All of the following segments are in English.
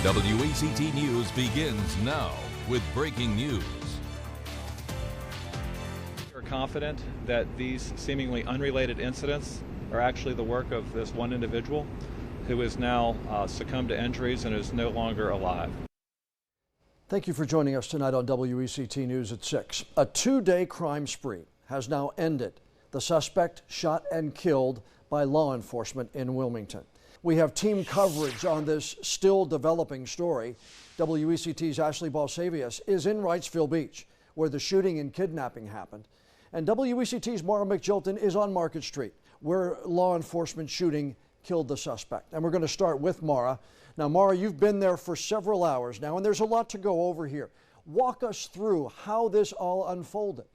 WECT News begins now with breaking news. We're confident that these seemingly unrelated incidents are actually the work of this one individual who is now succumbed to injuries and is no longer alive. Thank you for joining us tonight on WECT News at 6. A two-day crime spree has now ended. The suspect shot and killed by law enforcement in Wilmington. We have team coverage on this still developing story. WECT's Ashley Balsavius is in Wrightsville Beach, where the shooting and kidnapping happened. And WECT's Mara McJilton is on Market Street, where law enforcement shooting killed the suspect. And we're going to start with Mara. Now, Mara, you've been there for several hours now, and there's a lot to go over here. Walk us through how this all unfolded.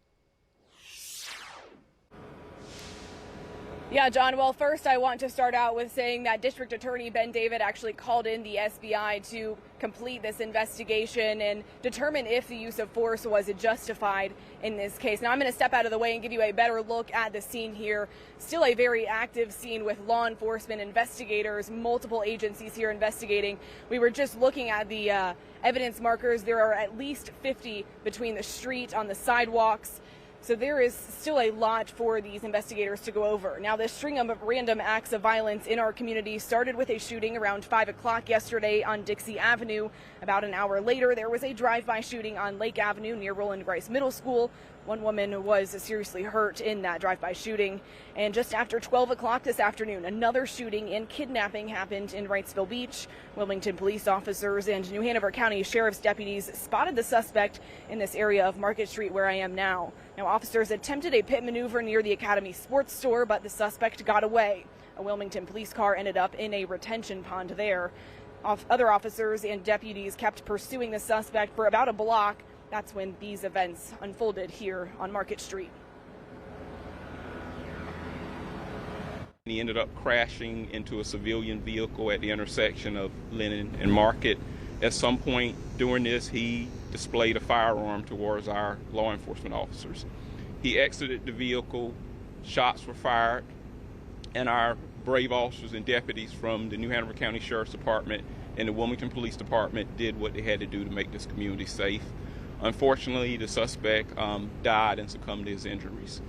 Yeah, John, well, first I want to start out with saying that District Attorney Ben David actually called in the SBI to complete this investigation and determine if the use of force was justified in this case. Now, I'm going to step out of the way and give you a better look at the scene here. Still a very active scene with law enforcement, investigators, multiple agencies here investigating. We were just looking at the evidence markers. There are at least 50 between the street, on the sidewalks. So there is still a lot for these investigators to go over. Now, this string of random acts of violence in our community started with a shooting around 5 o'clock yesterday on Dixie Avenue. About an hour later, there was a drive-by shooting on Lake Avenue near Roland Grice Middle School. One woman was seriously hurt in that drive-by shooting. And just after 12 o'clock this afternoon, another shooting and kidnapping happened in Wrightsville Beach. Wilmington police officers and New Hanover County Sheriff's deputies spotted the suspect in this area of Market Street where I am now. Now, officers attempted a pit maneuver near the Academy Sports Store, but the suspect got away. A Wilmington police car ended up in a retention pond there. Other officers and deputies kept pursuing the suspect for about a block. That's when these events unfolded here on Market Street. He ended up crashing into a civilian vehicle at the intersection of Lennon and Market. At some point during this, he displayed a firearm towards our law enforcement officers. He exited the vehicle, shots were fired, and our brave officers and deputies from the New Hanover County Sheriff's Department and the Wilmington Police Department did what they had to do to make this community safe. Unfortunately, the suspect died and succumbed to his injuries.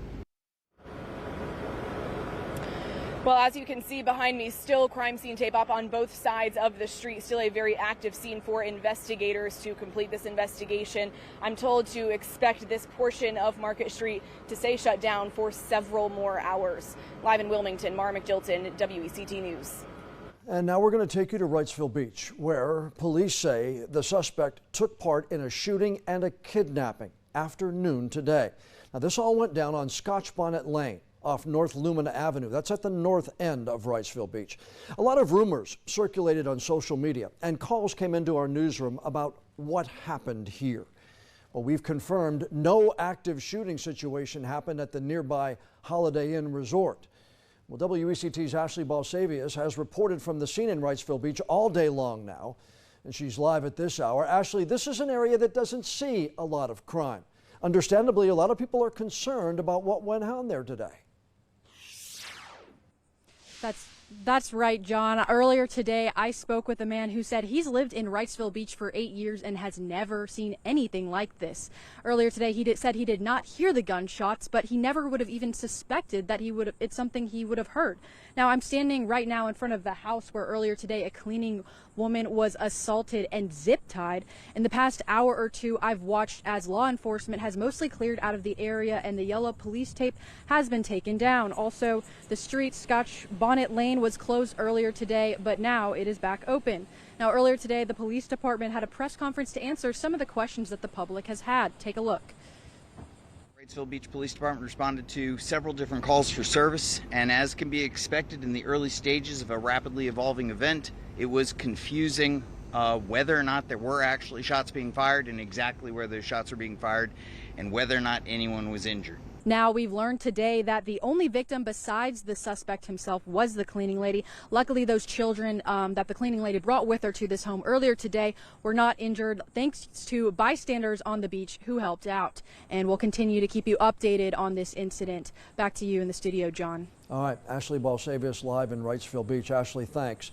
Well, as you can see behind me, still crime scene tape up on both sides of the street. Still a very active scene for investigators to complete this investigation. I'm told to expect this portion of Market Street to stay shut down for several more hours. Live in Wilmington, Mara McJilton, WECT News. And now we're going to take you to Wrightsville Beach, where police say the suspect took part in a shooting and a kidnapping after noon today. Now, this all went down on Scotch Bonnet Lane off North Lumina Avenue. That's at the north end of Wrightsville Beach. A lot of rumors circulated on social media, and calls came into our newsroom about what happened here. Well, we've confirmed no active shooting situation happened at the nearby Holiday Inn Resort. Well, WECT's Ashley Balsavius has reported from the scene in Wrightsville Beach all day long now, and she's live at this hour. Ashley, this is an area that doesn't see a lot of crime. Understandably, a lot of people are concerned about what went on there today. That's right, John. Earlier today, I spoke with a man who said he's lived in Wrightsville Beach for 8 years and has never seen anything like this. Earlier today, said he did not hear the gunshots, but he never would have even suspected that it's something he would have heard. Now, I'm standing right now in front of the house where earlier today a cleaning woman was assaulted and zip-tied. In the past hour or two, I've watched as law enforcement has mostly cleared out of the area and the yellow police tape has been taken down. Also, the street Scotch Bonnet Lane was closed earlier today, but now it is back open. Now, earlier today, the police department had a press conference to answer some of the questions that the public has had. Take a look. Wrightsville Beach Police Department responded to several different calls for service, and as can be expected in the early stages of a rapidly evolving event, it was confusing whether or not there were actually shots being fired and exactly where those shots were being fired and whether or not anyone was injured. Now, we've learned today that the only victim besides the suspect himself was the cleaning lady. Luckily, those children that the cleaning lady brought with her to this home earlier today were not injured, thanks to bystanders on the beach who helped out. And we'll continue to keep you updated on this incident. Back to you in the studio, John. All right, Ashley Balsavius live in Wrightsville Beach. Ashley, thanks.